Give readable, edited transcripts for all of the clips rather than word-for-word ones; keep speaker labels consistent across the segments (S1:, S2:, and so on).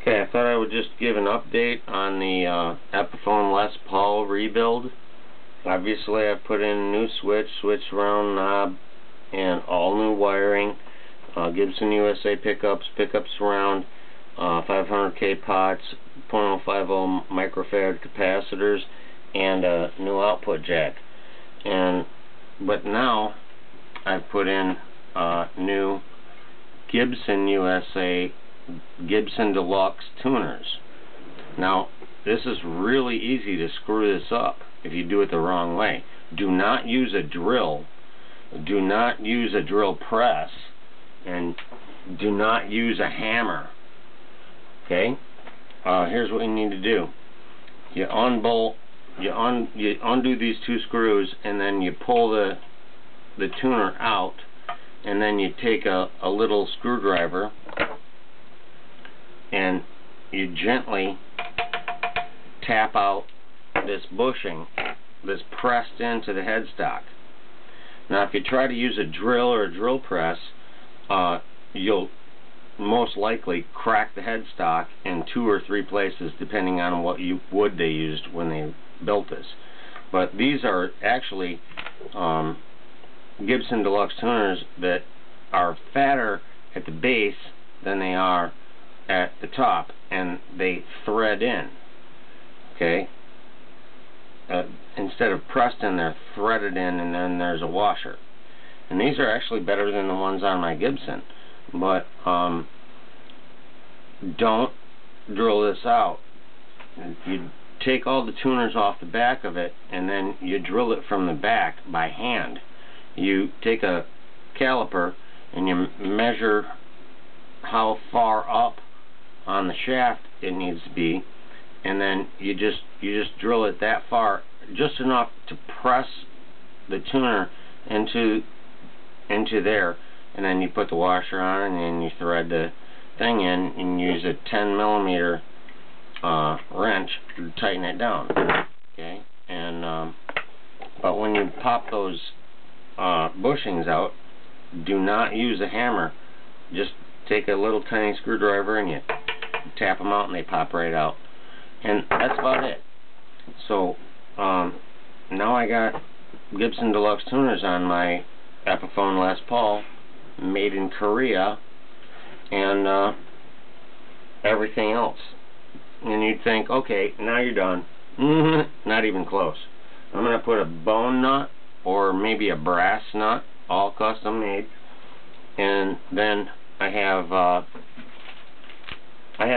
S1: Okay, I thought I would just give an update on the Epiphone Les Paul rebuild. Obviously, I've put in a new switch surround knob, and all new wiring. Gibson USA pickup surround, 500K pots, 0.050 microfarad capacitors, and a new output jack. But now I've put in new Gibson USA Gibson Deluxe tuners. Now, this is really easy to screw this up if you do it the wrong way. Do not use a drill. Do not use a drill press, and do not use a hammer. Okay? Here's what you need to do. You unbolt, you undo these two screws, and then you pull the tuner out, and then you take a little screwdriver and you gently tap out this bushing that's pressed into the headstock. Now, if you try to use a drill or a drill press, you'll most likely crack the headstock in 2 or 3 places, depending on what wood they used when they built this. But these are actually Gibson Deluxe tuners that are fatter at the base than they are at the top, and they thread in. Okay? Instead of pressed in, they're threaded in, and then there's a washer. And these are actually better than the ones on my Gibson. But don't drill this out. You take all the tuners off the back of it, and then you drill it from the back by hand. You take a caliper and you measure how far up on the shaft it needs to be, and then you just drill it that far, just enough to press the tuner into there, and then you put the washer on, and then you thread the thing in and use a 10mm wrench to tighten it down. Okay, and but when you pop those bushings out, do not use a hammer. Just take a little tiny screwdriver and you tap them out, and they pop right out. And that's about it. So now I got Gibson Deluxe tuners on my Epiphone Les Paul, made in Korea, and everything else. And you'd think, okay, now you're done. Not even close. I'm going to put a bone nut or maybe a brass nut, all custom made, and then I have a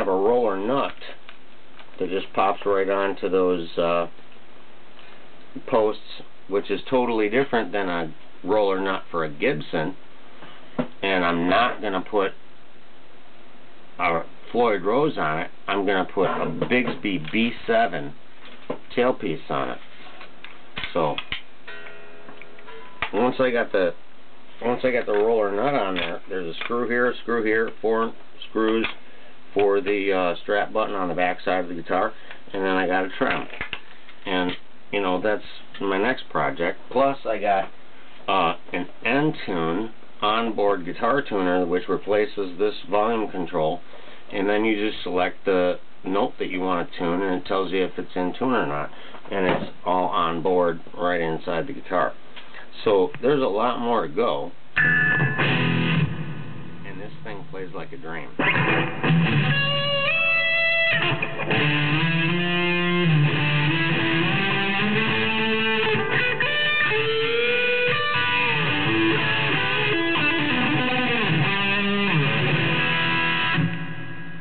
S1: roller nut that just pops right onto those posts, which is totally different than a roller nut for a Gibson. And I'm not going to put a Floyd Rose on it. I'm going to put a Bigsby B7 tailpiece on it. So once I got the roller nut on there, there's a screw here, 4 screws for the strap button on the back side of the guitar, and then I got a trim. And you know, that's my next project. Plus I got an N-Tune onboard guitar tuner, which replaces this volume control, and then you just select the note that you want to tune, and it tells you if it's in tune or not, and it's all on board right inside the guitar. So there's a lot more to go, and this thing plays like a dream.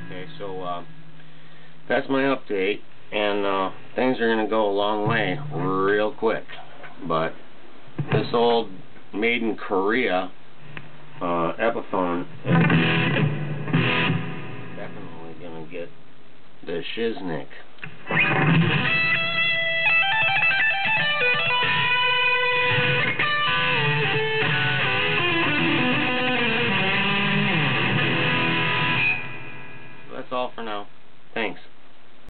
S1: Okay, so that's my update, and things are going to go a long way real quick, but this old made in Korea Epiphone is definitely going to get the shiznick.